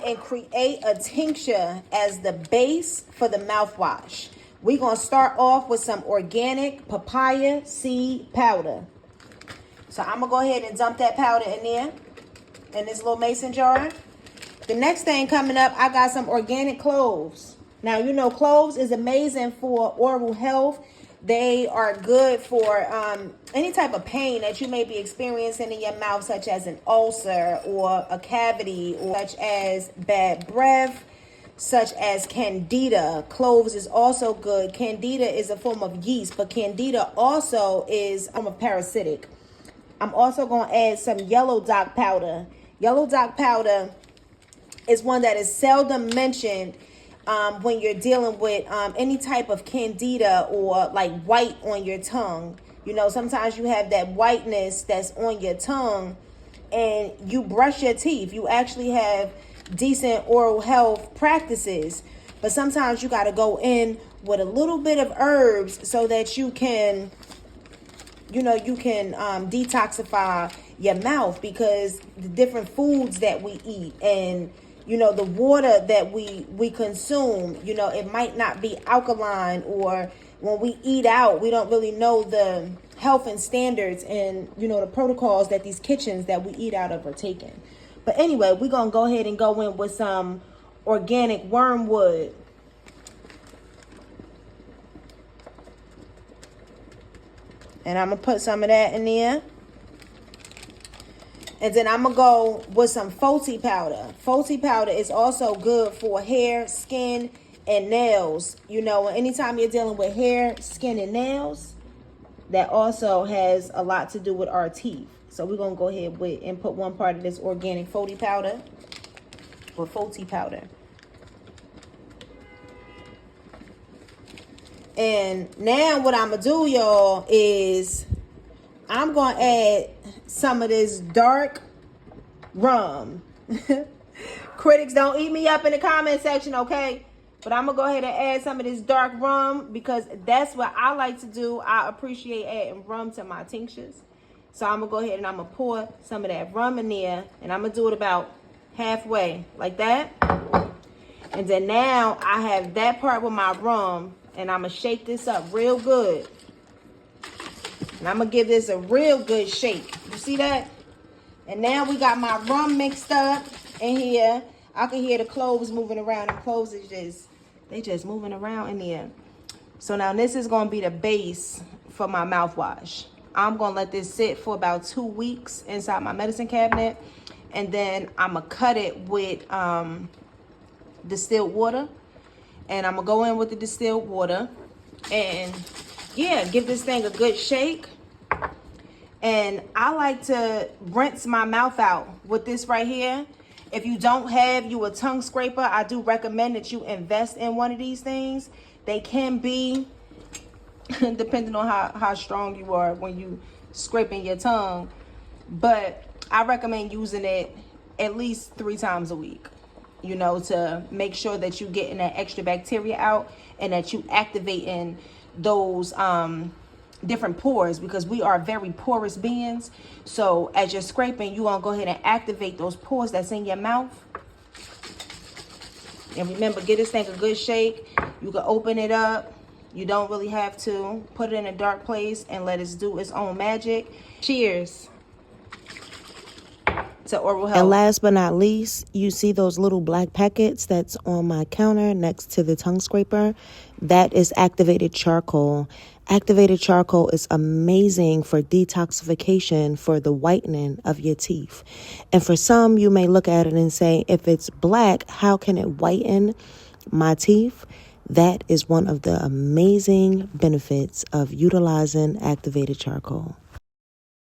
and create a tincture as the base for the mouthwash. We're going to start off with some organic papaya seed powder. So I'm going to go ahead and dump that powder in there, in this little mason jar. The next thing coming up, I got some organic cloves. Now, you know, cloves is amazing for oral health. They are good for any type of pain that you may be experiencing in your mouth, such as an ulcer or a cavity, or such as bad breath, such as candida. Cloves is also good. Candida is a form of yeast, but candida also is a form of parasitic. I'm also going to add some yellow dock powder. Yellow dock powder is one that is seldom mentioned when you're dealing with any type of candida or like white on your tongue. You know, sometimes you have that whiteness that's on your tongue and you brush your teeth. You actually have decent oral health practices, but sometimes you got to go in with a little bit of herbs so that you can, you know, you can detoxify your mouth, because the different foods that we eat and, you know, the water that we consume, you know, it might not be alkaline, or when we eat out, we don't really know the health and standards and, you know, the protocols that these kitchens that we eat out of are taking. But anyway, we're going to go ahead and go in with some organic wormwood. And I'm going to put some of that in there. And then I'm going to go with some Foti powder. Foti powder is also good for hair, skin, and nails. You know, anytime you're dealing with hair, skin, and nails, that also has a lot to do with our teeth. So we're going to go ahead and put one part of this organic Foti powder, or Foti powder. And now what I'm going to do, y'all, is I'm going to add some of this dark rum. Critics, don't eat me up in the comment section, okay? But I'm going to go ahead and add some of this dark rum, because that's what I like to do. I appreciate adding rum to my tinctures. So I'm going to go ahead and I'm going to pour some of that rum in there. And I'm going to do it about halfway, like that. And then now I have that part with my rum. And I'm going to shake this up real good. And I'm going to give this a real good shake. You see that? And now we got my rum mixed up in here. I can hear the cloves moving around. And cloves is just, they just moving around in there. So now this is going to be the base for my mouthwash. I'm going to let this sit for about 2 weeks inside my medicine cabinet. And then I'm going to cut it with distilled water. And I'm going to go in with the distilled water. And yeah, give this thing a good shake. And I like to rinse my mouth out with this right here. If you don't have you a tongue scraper, I do recommend that you invest in one of these things. They can be, depending on how strong you are when you scraping your tongue. But I recommend using it at least 3 times a week, you know, to make sure that you're getting that extra bacteria out and that you activating those different pores, because we are very porous beings. So as you're scraping, you want to go ahead and activate those pores that's in your mouth. And remember, give this thing a good shake. You can open it up. You don't really have to. Put it in a dark place and let it do its own magic. Cheers to oral health. And last but not least, you see those little black packets that's on my counter next to the tongue scraper? That is activated charcoal. Activated charcoal is amazing for detoxification, for the whitening of your teeth. And for some, you may look at it and say, if it's black, how can it whiten my teeth? That is one of the amazing benefits of utilizing activated charcoal.